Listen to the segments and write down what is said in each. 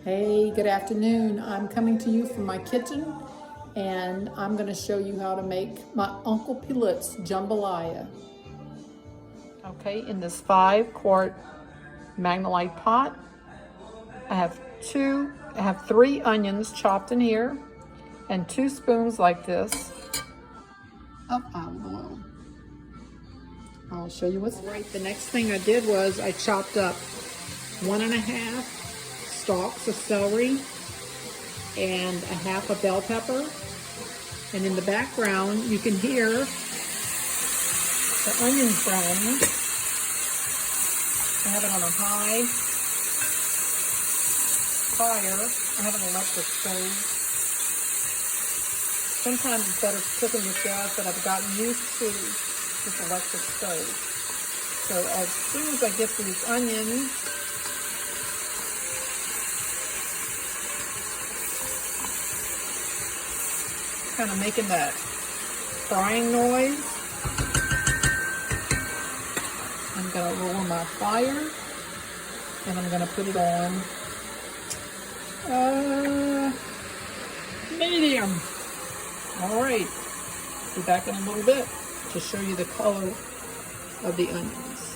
Hey, good afternoon. I'm coming to you from my kitchen and I'm going to show you how to make my Uncle Pelut's jambalaya. Okay, in this 5-quart Magnolite pot, I have 3 onions chopped in here and 2 spoons like this of olive oil. I'll show you what's right. The next thing I did was I chopped up 1½ stalks of celery and a half a bell pepper. And in the background, you can hear the onions browning. I have it on a high fire. I have an electric stove. Sometimes it's better cooking with gas, but I've gotten used to this electric stove. So as soon as I get these onions, kind of making that frying noise, I'm going to lower my fire and I'm going to put it on medium. All right, be back in a little bit to show you the color of the onions.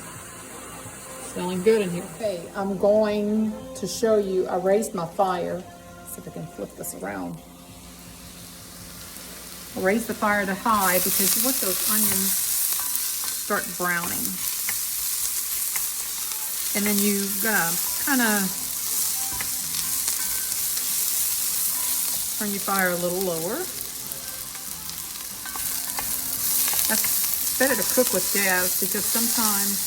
Smelling good in here. Okay, I'm going to show you, I raised my fire. See if I can flip this around. I raise the fire to high because you want those onions start browning. And then you're gonna kind of turn your fire a little lower. That's better to cook with gas because sometimes,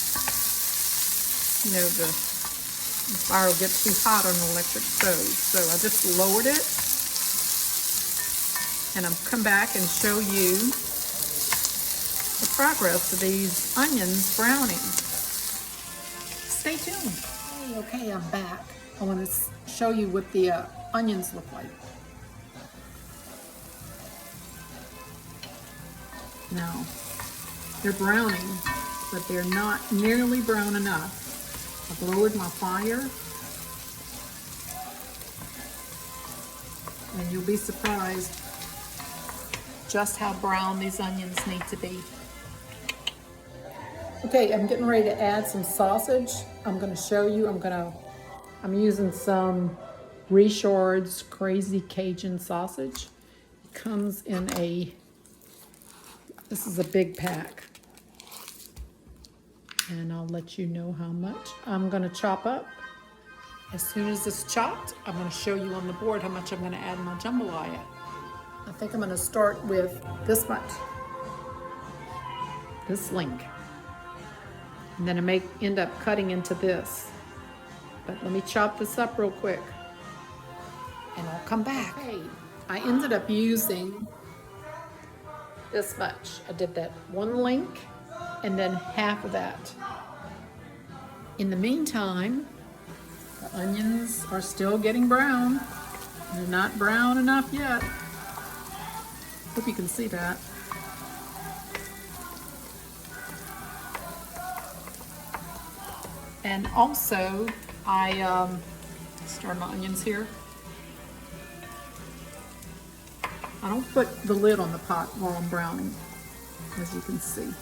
you know, the fire will get too hot on the electric stove. So I just lowered it. And I'll come back and show you the progress of these onions browning. Stay tuned. Okay, I'm back. I want to show you what the onions look like. Now, they're browning, but they're not nearly brown enough. I've lowered my fire. And you'll be surprised just how brown these onions need to be. Okay, I'm getting ready to add some sausage. I'm going to show you. I'm using some Richard's Crazy Cajun sausage. It comes in this is a big pack. And I'll let you know how much I'm going to chop up. As soon as it's chopped, I'm going to show you on the board how much I'm going to add in my jambalaya. I think I'm going to start with this much, this length, and then I end up cutting into this. But let me chop this up real quick, and I'll come back. Okay, I ended up using this much. I did that one length, and then half of that. In the meantime, the onions are still getting brown. They're not brown enough yet. Hope you can see that. And also, I start my onions here. I don't put the lid on the pot while I'm browning, as you can see.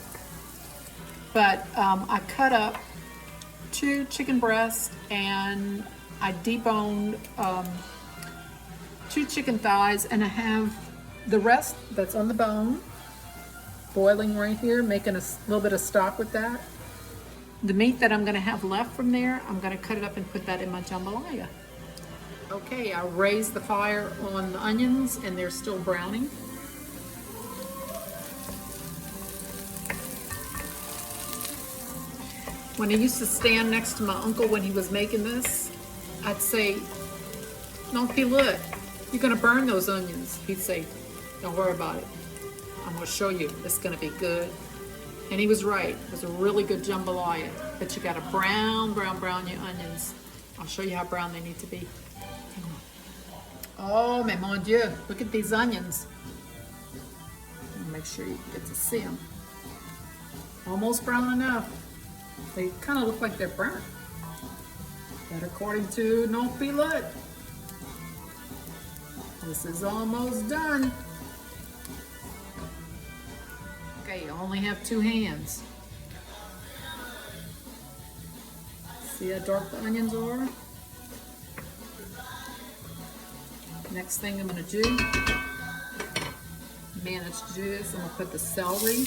But I cut up 2 chicken breasts and I deboned 2 chicken thighs, and I have the rest that's on the bone boiling right here, making a little bit of stock with that. The meat that I'm going to have left from there, I'm going to cut it up and put that in my jambalaya. Okay, I raised the fire on the onions and they're still browning. When I used to stand next to my uncle when he was making this, I'd say, "Nonk, Pelut, you're going to burn those onions." He'd say, "Don't worry about it. I'm going to show you. It's going to be good." And he was right. It was a really good jambalaya. But you got to brown your onions. I'll show you how brown they need to be. Oh, mais mon Dieu. Look at these onions. Make sure you get to see them. Almost brown enough. They kind of look like they're burnt. But according to Nonk Pelut, This is almost done. Okay, you only have 2 hands. See how dark the onions are? Next thing I'm going to do, manage to do this, I'm going to put the celery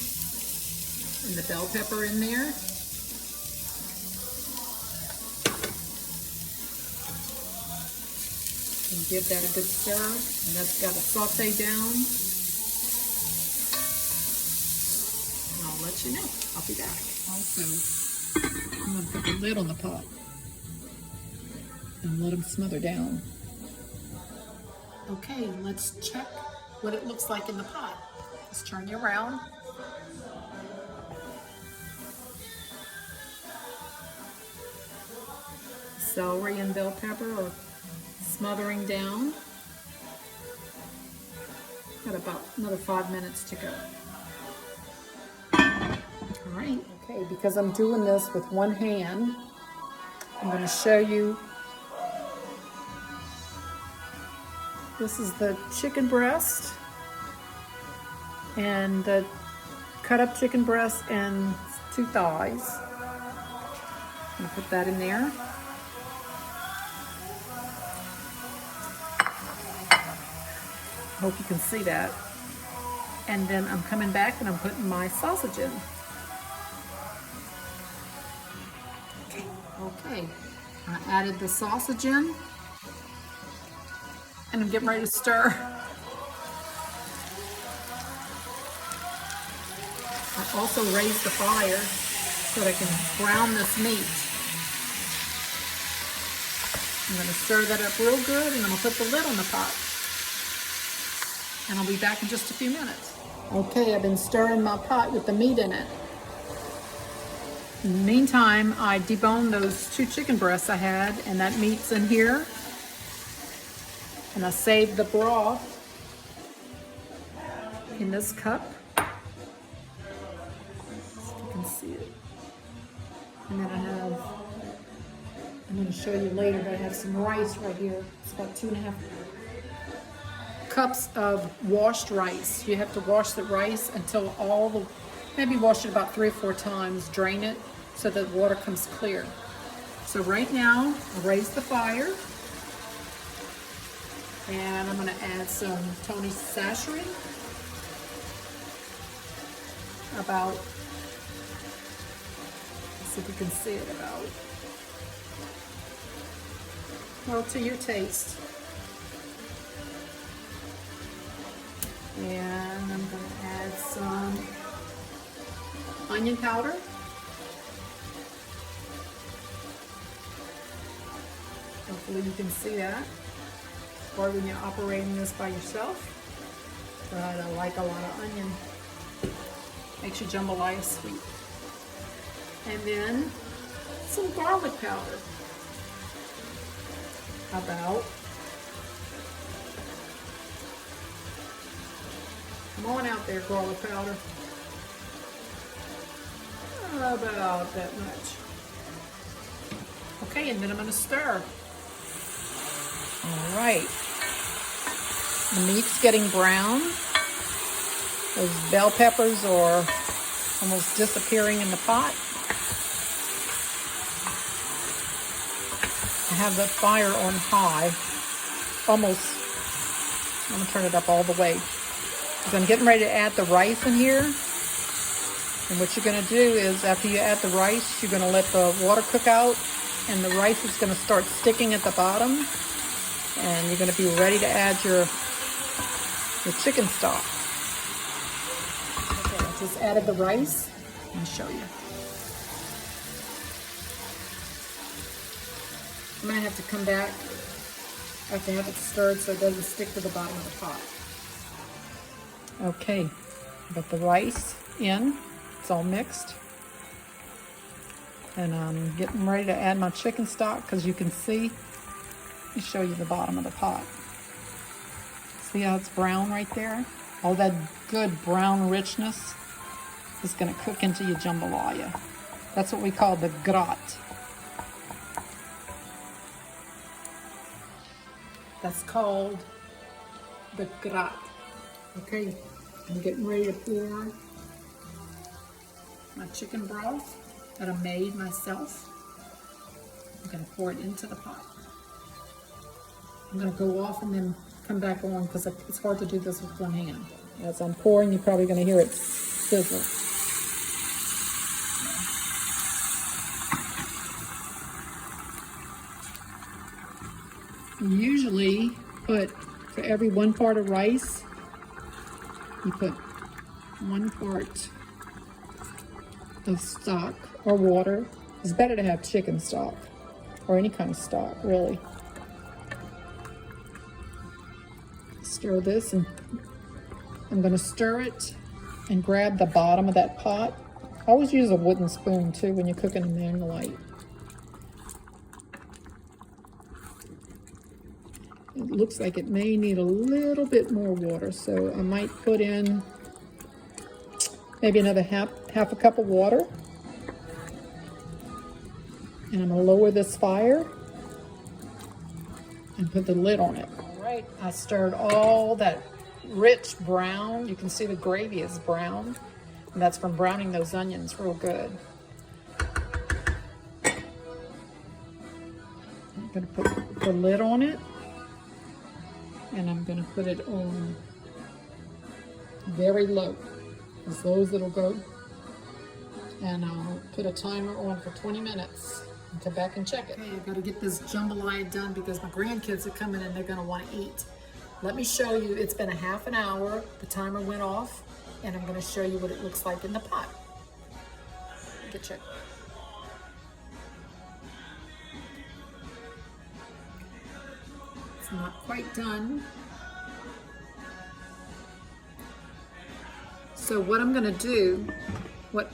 and the bell pepper in there. And give that a good stir. And that's got to saute down. And I'll let you know. I'll be back. Also, I'm going to put the lid on the pot and let them smother down. Okay, let's check what it looks like in the pot. Let's turn you around. Celery and bell pepper are smothering down. Got about another 5 minutes to go. All right, okay, because I'm doing this with one hand, I'm going to show you. This is the chicken breast and the cut up chicken breast and 2 thighs. I'm going to put that in there. Hope you can see that. And then I'm coming back and I'm putting my sausage in. Okay, I added the sausage in. And I'm getting ready to stir. I also raised the fire so that I can brown this meat. I'm going to stir that up real good, and I'm going to put the lid on the pot. And I'll be back in just a few minutes. Okay, I've been stirring my pot with the meat in it. In the meantime, I deboned those 2 chicken breasts I had, and that meat's in here. And I saved the broth in this cup, so you can see it. And then I'm going to show you later, but I have some rice right here. It's about 2.5 cups of washed rice. You have to wash the rice until maybe wash it about 3 or 4 times, drain it so that the water comes clear. So right now, I raised the fire. And I'm going to add some Tony saccharin, about, let's see if you can see it, about, well, to your taste. And I'm going to add some onion powder. Hopefully you can see that. Or when you're operating this by yourself. But I like a lot of onion. Makes your jambalaya sweet. And then some garlic powder. About, come on out there, garlic powder. About that much. Okay, and then I'm going to stir. All right. The meat's getting brown. Those bell peppers are almost disappearing in the pot. I have the fire on high. Almost. I'm going to turn it up all the way. Because I'm getting ready to add the rice in here. And what you're going to do is after you add the rice, you're going to let the water cook out. And the rice is going to start sticking at the bottom. And you're going to be ready to add your chicken stock. Okay, I just added the rice. Let me show you. I'm going to have to come back after I have it stirred so it doesn't stick to the bottom of the pot. Okay, got the rice in. It's all mixed. And I'm getting ready to add my chicken stock because you can see. Let me show you the bottom of the pot. See how it's brown right there? All that good brown richness is going to cook into your jambalaya. That's what we call the gratin. That's called the grat. Okay, I'm getting ready to pour my chicken broth that I made myself. I'm gonna pour it into the pot. I'm gonna go off and then come back on because it's hard to do this with one hand. As I'm pouring, you're probably gonna hear it sizzle. You usually put, for every 1 part of rice, you put 1 part of stock or water. It's better to have chicken stock or any kind of stock, really. Stir this, and I'm going to stir it and grab the bottom of that pot. Always use a wooden spoon too when you're cooking a Mannelite. It looks like it may need a little bit more water, so I might put in maybe another half a cup of water. And I'm going to lower this fire and put the lid on it. All right, I stirred all that rich brown. You can see the gravy is brown, and that's from browning those onions real good. I'm going to put the lid on it, and I'm going to put it on very low, as low as it'll go. And I'll put a timer on for 20 minutes and come back and check it. Okay, I've got to get this jambalaya done because my grandkids are coming and they're going to want to eat. Let me show you. It's been a half an hour. The timer went off, and I'm going to show you what it looks like in the pot. Get check. It's not quite done. So what I'm going to do,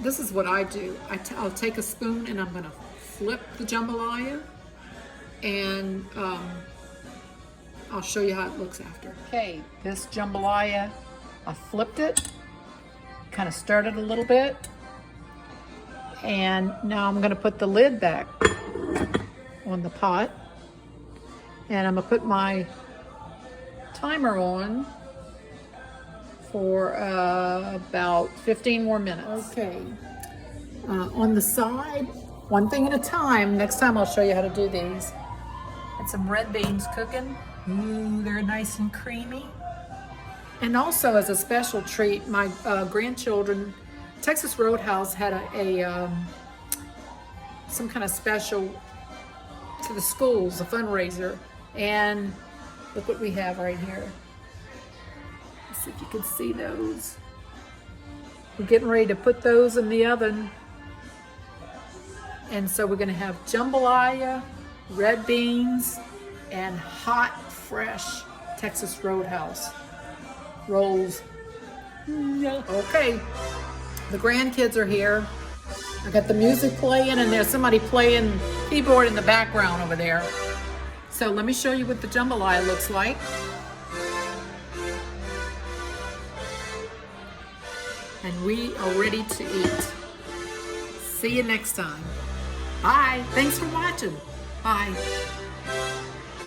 this is what I do. I'll take a spoon and I'm going to flip the jambalaya, and I'll show you how it looks after. Okay, this jambalaya, I flipped it, kind of stirred it a little bit, and now I'm going to put the lid back on the pot, and I'm going to put my timer on for about 15 more minutes. Okay, on the side, one thing at a time. Next time I'll show you how to do these. And some red beans cooking. Ooh, they're nice and creamy. And also as a special treat, my grandchildren, Texas Roadhouse had some kind of special to the schools, a fundraiser. And look what we have right here. Let's see if you can see those. We're getting ready to put those in the oven. And so we're going to have jambalaya, red beans, and hot, fresh Texas Roadhouse rolls. Okay, the grandkids are here. I got the music playing, and there's somebody playing keyboard in the background over there. So let me show you what the jambalaya looks like. And we are ready to eat. See you next time. Bye. Thanks for watching. Bye.